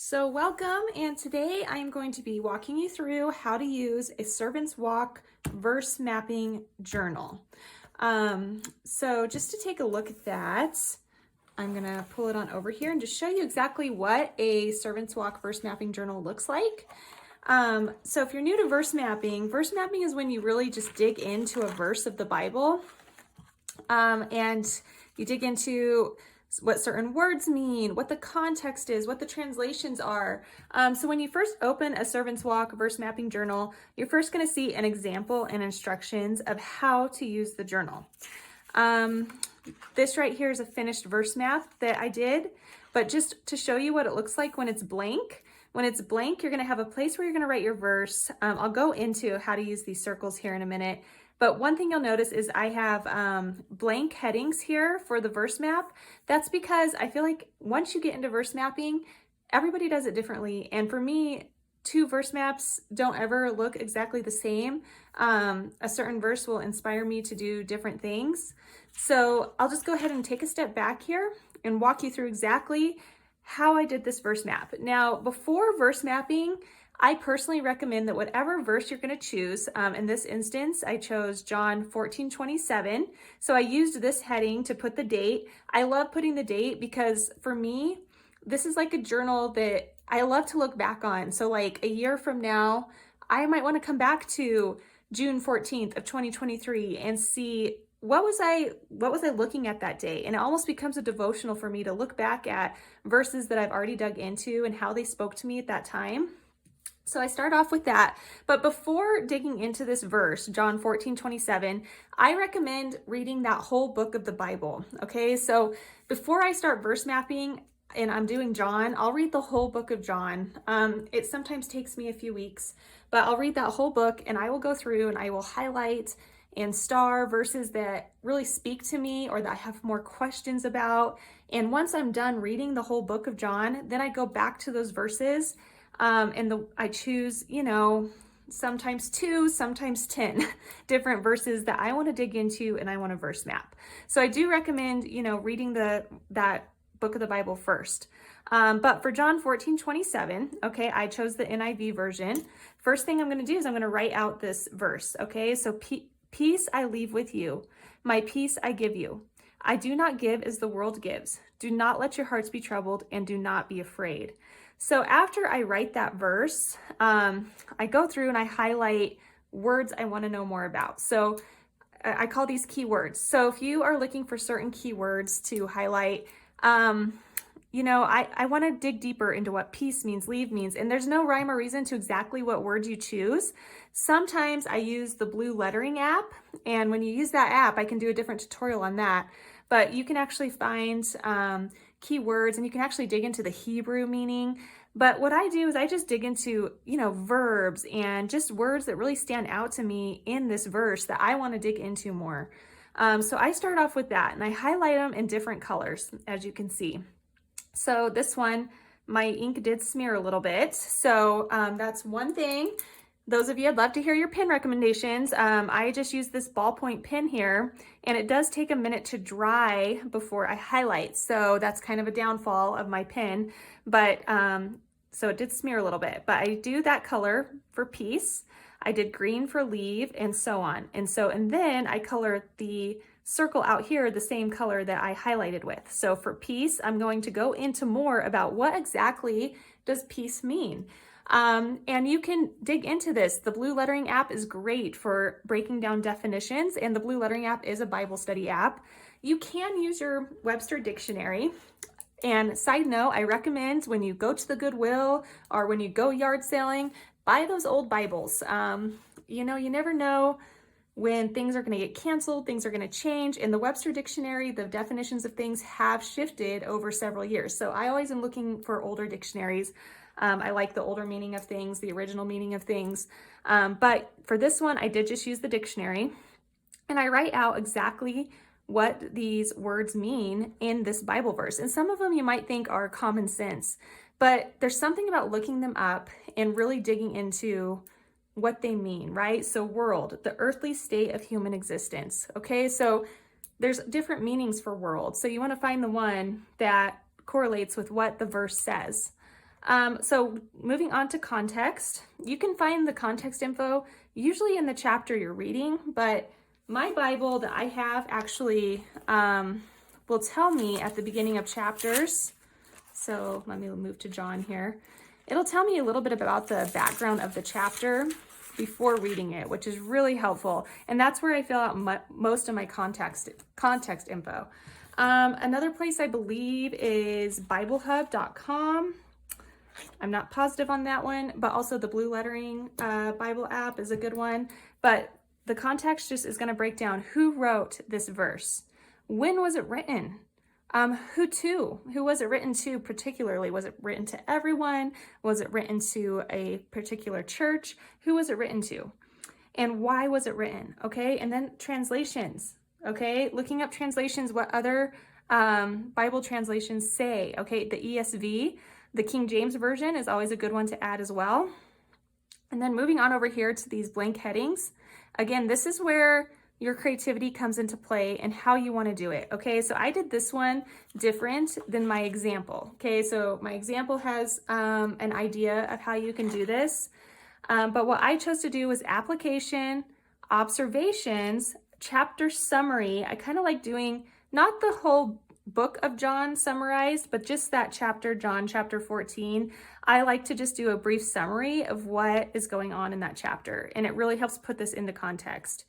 So welcome, and today I am going to be walking you through how to use a Servant's Walk verse mapping journal. So just to take a look at that, I'm gonna pull it on over here and just show you exactly what a Servant's Walk verse mapping journal looks like. So if you're new to verse mapping is when you really just dig into a verse of the Bible, and you dig into what certain words mean, what the context is, what the translations are. So when you first open a Servant's Walk verse mapping journal, you're first going to see an example and instructions of how to use the journal. This right here is a finished verse map that I did, but just to show you what it looks like when it's blank. When it's blank, you're going to have a place where you're going to write your verse. I'll go into how to use these circles here in a minute. But one thing you'll notice is I have blank headings here for the verse map. That's because I feel like once you get into verse mapping, everybody does it differently. And for me, two verse maps don't ever look exactly the same. A certain verse will inspire me to do different things. So I'll just go ahead and take a step back here and walk you through exactly how I did this verse map. Now, before verse mapping, I personally recommend that whatever verse you're going to choose, in this instance, I chose John 14:27. So I used this heading to put the date. I love putting the date because for me, this is like a journal that I love to look back on. So like a year from now, I might want to come back to June 14th of 2023 and see what was I looking at that day? And it almost becomes a devotional for me to look back at verses that I've already dug into and how they spoke to me at that time. So I start off with that. But before digging into this verse, John 14:27, I recommend reading that whole book of the Bible. Okay, so before I start verse mapping and I'm doing John, I'll read the whole book of John. It sometimes takes me a few weeks, but I'll read that whole book and I will go through and I will highlight and star verses that really speak to me or that I have more questions about. And once I'm done reading the whole book of John, then I go back to those verses. I choose, sometimes 2, sometimes 10 different verses that I want to dig into and I want to verse map. So I do recommend, reading that book of the Bible first. But for John 14:27, okay, I chose the NIV version. First thing I'm going to do is I'm going to write out this verse, okay? So peace I leave with you. My peace I give you. I do not give as the world gives. Do not let your hearts be troubled and do not be afraid. So after I write that verse, I go through and I highlight words I want to know more about. So I call these keywords. So if you are looking for certain keywords to highlight, I want to dig deeper into what peace means, leave means, and there's no rhyme or reason to exactly what words you choose. Sometimes I use the blue lettering app, and when you use that app, I can do a different tutorial on that, but you can actually find keywords and you can actually dig into the Hebrew meaning. But what I do is I just dig into, verbs and just words that really stand out to me in this verse that I want to dig into more. So I start off with that and I highlight them in different colors, as you can see. So this one, my ink did smear a little bit. So that's one thing. Those of you, I'd love to hear your pen recommendations. I just use this ballpoint pen here, and it does take a minute to dry before I highlight. So that's kind of a downfall of my pen, but so it did smear a little bit, but I do that color for peace. I did green for leave and so on. And then I color the circle out here the same color that I highlighted with. So for peace, I'm going to go into more about what exactly does peace mean. And you can dig into this. The Blue Lettering app is great for breaking down definitions, and the Blue Lettering app is a Bible study app. You can use your Webster dictionary. And side note, I recommend when you go to the Goodwill or when you go yard selling, buy those old Bibles. You never know when things are going to get canceled, things are going to change. In the Webster dictionary, the definitions of things have shifted over several years. So I always am looking for older dictionaries. I like the older meaning of things, the original meaning of things. But for this one, I did just use the dictionary and I write out exactly what these words mean in this Bible verse. And some of them you might think are common sense, but there's something about looking them up and really digging into what they mean, right? So world, the earthly state of human existence. Okay, so there's different meanings for world. So you want to find the one that correlates with what the verse says. So moving on to context, you can find the context info usually in the chapter you're reading, but my Bible that I have actually will tell me at the beginning of chapters. So let me move to John here. It'll tell me a little bit about the background of the chapter before reading it, which is really helpful. And that's where I fill out most of my context info. Another place I believe is BibleHubcom. I'm not positive on that one, but also the Blue Lettering Bible app is a good one. But the context just is going to break down who wrote this verse. When was it written? Who to? Who was it written to particularly? Was it written to everyone? Was it written to a particular church? Who was it written to? And why was it written? Okay, and then translations. Okay, looking up translations, what other Bible translations say. Okay, the ESV, the King James Version is always a good one to add as well. And then moving on over here to these blank headings. Again, this is where your creativity comes into play and how you want to do it. Okay, so I did this one different than my example. Okay, so my example has an idea of how you can do this. But what I chose to do was application, observations, chapter summary. I kind of like doing not the whole book of John summarized, but just that chapter, John chapter 14. I like to just do a brief summary of what is going on in that chapter, and it really helps put this into context.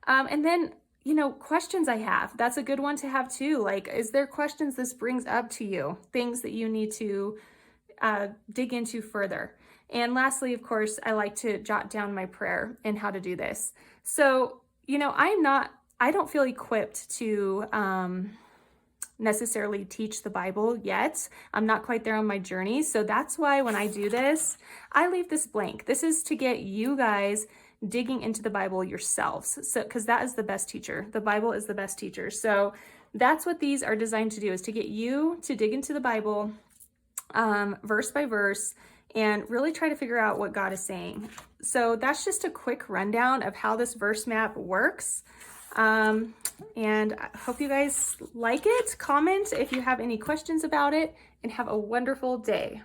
And then, you know, questions I have, that's a good one to have too. Like, is there questions this brings up to you? Things that you need to dig into further. And lastly, of course, I like to jot down my prayer and how to do this. So, you know, I don't feel equipped to necessarily teach the Bible yet. I'm not quite there on my journey. So that's why when I do this, I leave this blank. This is to get you guys digging into the Bible yourselves. So, because that is the best teacher. The Bible is the best teacher. So that's what these are designed to do, is to get you to dig into the Bible verse by verse and really try to figure out what God is saying. So that's just a quick rundown of how this verse map works. And I hope you guys like it. Comment if you have any questions about it, and have a wonderful day.